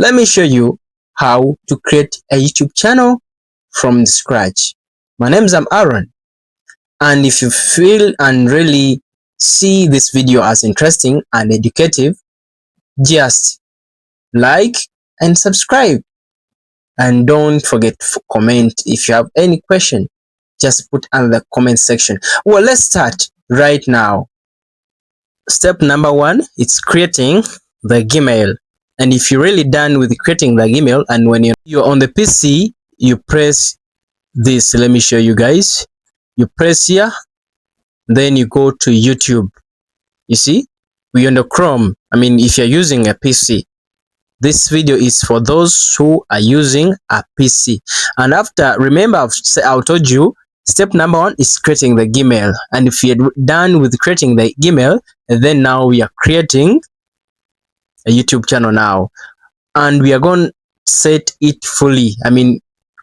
Let me show you how to create a YouTube channel from scratch. My name is Aaron, and if you feel and really see this video as interesting and educative, just like and subscribe, and don't forget to comment. If you have any question, just put in the comment section. Well, let's start right now. Step number 1, it's creating the Gmail. And if you're really done with creating the email, and when you're on the PC, you press this. Let me show you guys. You press here, then you go to YouTube. You see, we're on the Chrome. If you're using a PC, this video is for those who are using a PC. And after, remember, I told you step number 1 is creating the Gmail. And if you're done with creating the Gmail, then now we are creating a YouTube channel now, and we are going to set it fully.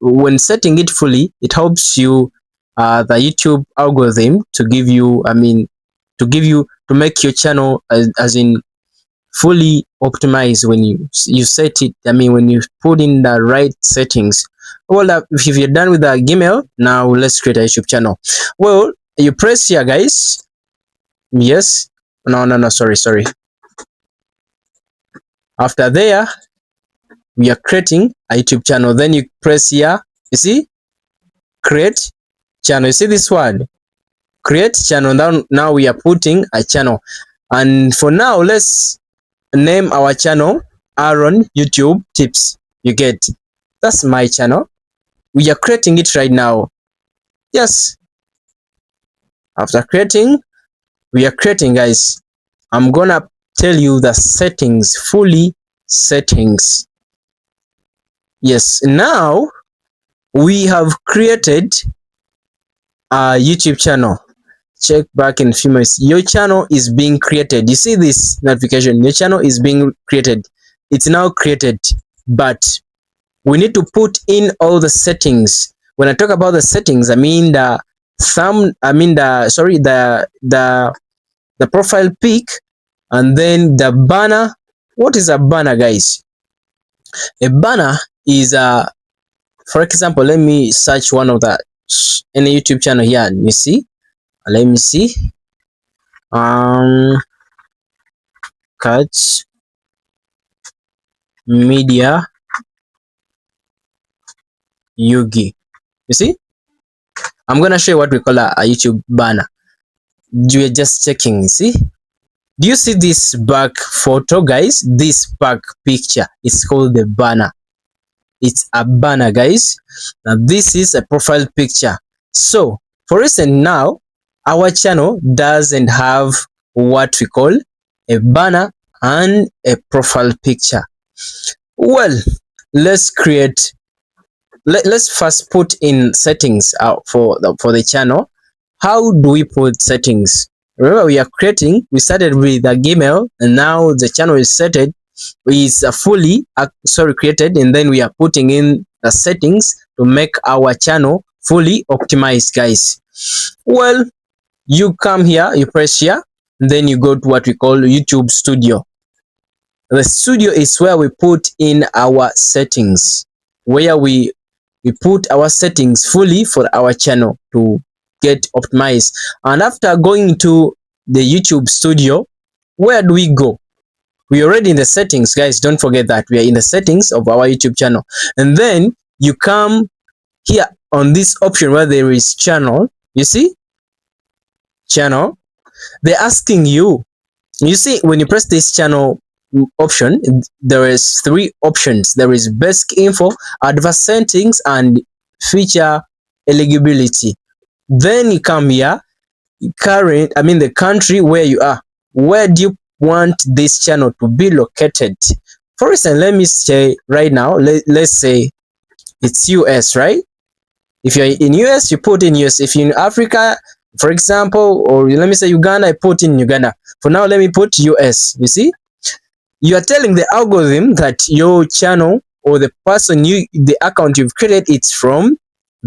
When setting it fully, it helps you the YouTube algorithm to give you to make your channel as in fully optimized when you set it. When you put in the right settings. Well, if you're done with the Gmail, now let's create a YouTube channel. Well, you press here, guys. Yes, no, sorry. After there, we are creating a YouTube channel. Then you press here, you see, create channel. You see this one, create channel. Now we are putting a channel. And for now, let's name our channel Aaron YouTube Tips. You get, that's my channel. We are creating it right now. Yes. After creating, we are creating, guys. I'm gonna tell you the settings, fully settings. Yes, now we have created a YouTube channel. Check back in a few minutes. Your channel is being created. You see this notification? Your channel is being created. It's now created, but we need to put in all the settings. When I talk about the settings, the profile pic, and then the banner. What is a banner, guys? A banner is for example, let me search one of the any YouTube channel here. You see, let me see. Catch Media Yugi. You see, I'm gonna show you what we call a YouTube banner. You're just checking. See, do you see this back photo, guys? This back picture is called the banner. It's a banner, guys. Now this is a profile picture. So for instance, now our channel doesn't have what we call a banner and a profile picture. Well, let's first put in settings for the channel. How do we put settings? Remember, we started with the Gmail, and now the channel is created, and then we are putting in the settings to make our channel fully optimized, guys. Well, you come here, you press here, and then you go to what we call YouTube Studio. The studio is where we put in our settings, where we put our settings fully for our channel to get optimized. And after going to the YouTube Studio, where do we go? We are already in the settings, guys. Don't forget that we are in the settings of our YouTube channel. And then you come here on this option where there is channel. You see, channel. They're asking you. You see, when you press this channel option, there is 3 options. There is basic info, advanced settings, and feature eligibility. Then you come here, the country where you are. Where do you want this channel to be located? For instance, let me say right now, let's say it's US, right? If you're in US, you put in US. If you're in Africa, for example, or let me say Uganda, I put in Uganda. For now, let me put US. You see, you are telling the algorithm that your channel or the the account you've created, it's from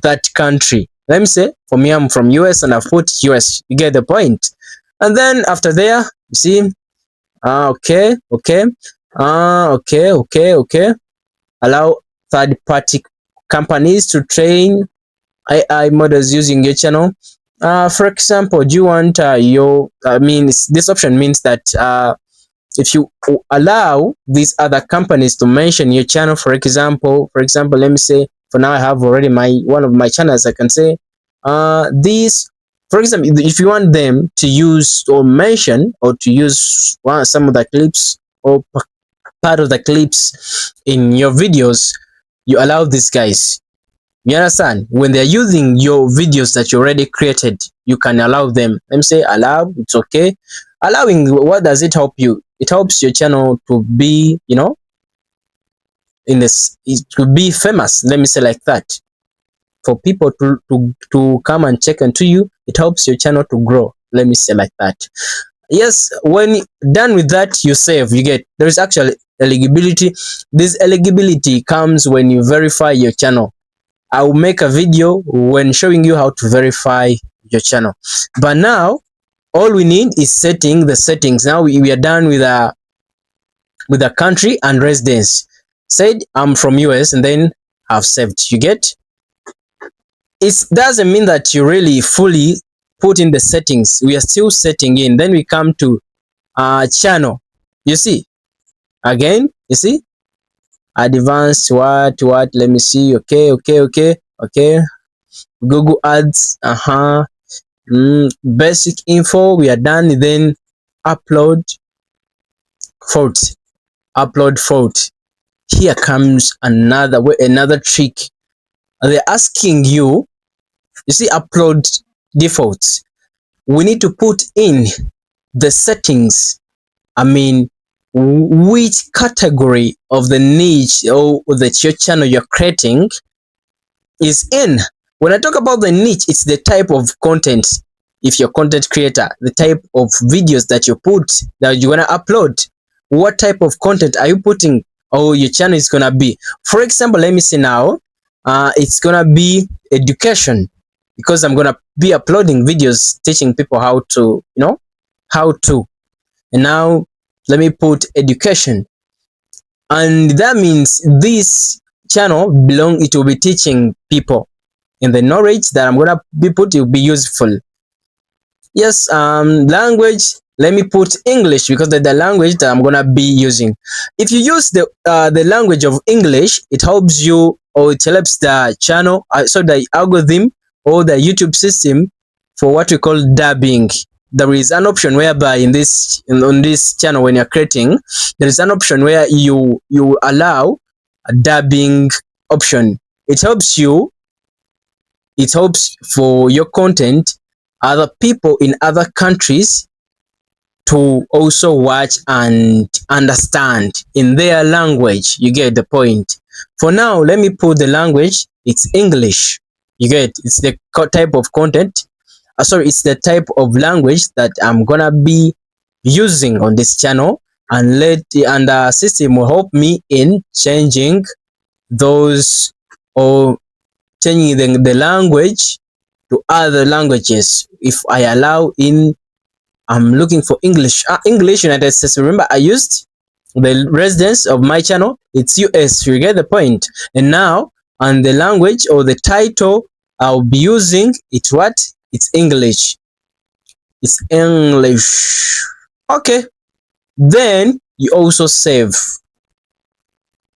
that country. Let me say, for me, I'm from US and I've put US. You get the point. And then after there, you see, okay. Okay. Allow third-party companies to train AI models using your channel. For example, do you want this option means that if you allow these other companies to mention your channel, for example, let me say for now I have already my one of my channels. I can say this, for example, if you want them to use or mention or to use some of the clips or part of the clips in your videos, you allow these guys. You understand? When they're using your videos that you already created, you can allow them. Let me say allow, it's okay. Allowing, what does it help you? It helps your channel to be, it to be famous. Let me say like that. For people to come and check into you, it helps your channel to grow. Let me say like that. Yes, when done with that, you save. You get, there is actually eligibility. This eligibility comes when you verify your channel. I will make a video when showing you how to verify your channel. But now all we need is setting the settings. Now we are done with a country and residence. Said I'm from US and then I've saved. You get? It doesn't mean that you really fully put in the settings. We are still setting in. Then we come to channel. You see? Again, you see? Advanced what? Let me see. Okay. Google Ads. Basic info, we are done. Then upload fault. Here comes another trick. They're asking you, see, upload defaults. We need to put in the settings. Which category of the niche or that your channel you're creating is in. When I talk about the niche, it's the type of content. If you're a content creator, the type of videos that you put, that you're gonna upload, what type of content are you putting, or your channel is gonna be. For example, let me see now. It's gonna be education, because I'm gonna be uploading videos teaching people how to, how to. And now let me put education, and that means this channel it will be teaching people, and the knowledge that I'm gonna be put will be useful. Yes, language, let me put English, because that's the language that I'm gonna be using. If you use the language of English, it helps you, or it helps the channel, so the algorithm or the YouTube system, for what we call dubbing. There is an option whereby on this channel, when you're creating, there is an option where you allow a dubbing option. It helps for your content other people in other countries to also watch and understand in their language. You get the point. For now, let me put the language. It's English. You get, it's the type of content. It's the type of language that I'm gonna be using on this channel, and the system will help me in changing those, or changing the language to other languages. If I allow in, I'm looking for English. English, United States. Remember, I used the residence of my channel. It's US. You get the point. And now, on the language or the title I'll be using, it's what? It's English. It's English. Okay. Then you also save.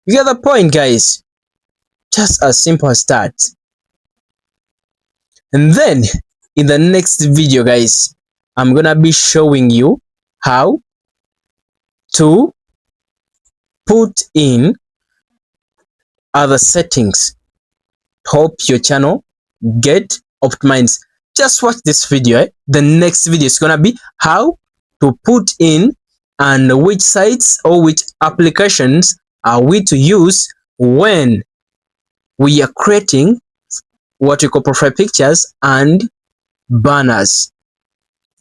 You get the point, guys. Just as simple as that. And then in the next video, guys, I'm gonna be showing you how to put in other settings to help your channel get optimized. Just watch this video. The next video is gonna be how to put in, and which sites or which applications are we to use when we are creating what we call profile pictures and banners.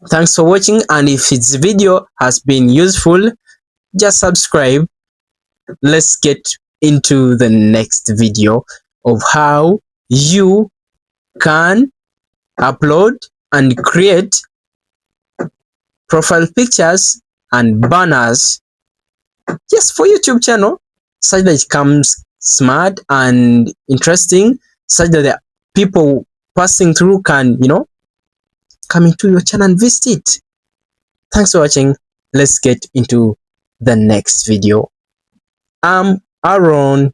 Thanks for watching, and if this video has been useful, just subscribe. Let's get into the next video of how you can upload and create profile pictures and banners Yes, for YouTube channel, such that it comes smart and interesting, such that the people passing through can, come into your channel and visit it. Thanks for watching. Let's get into the next video. I'm Aaron.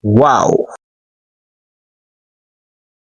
Wow.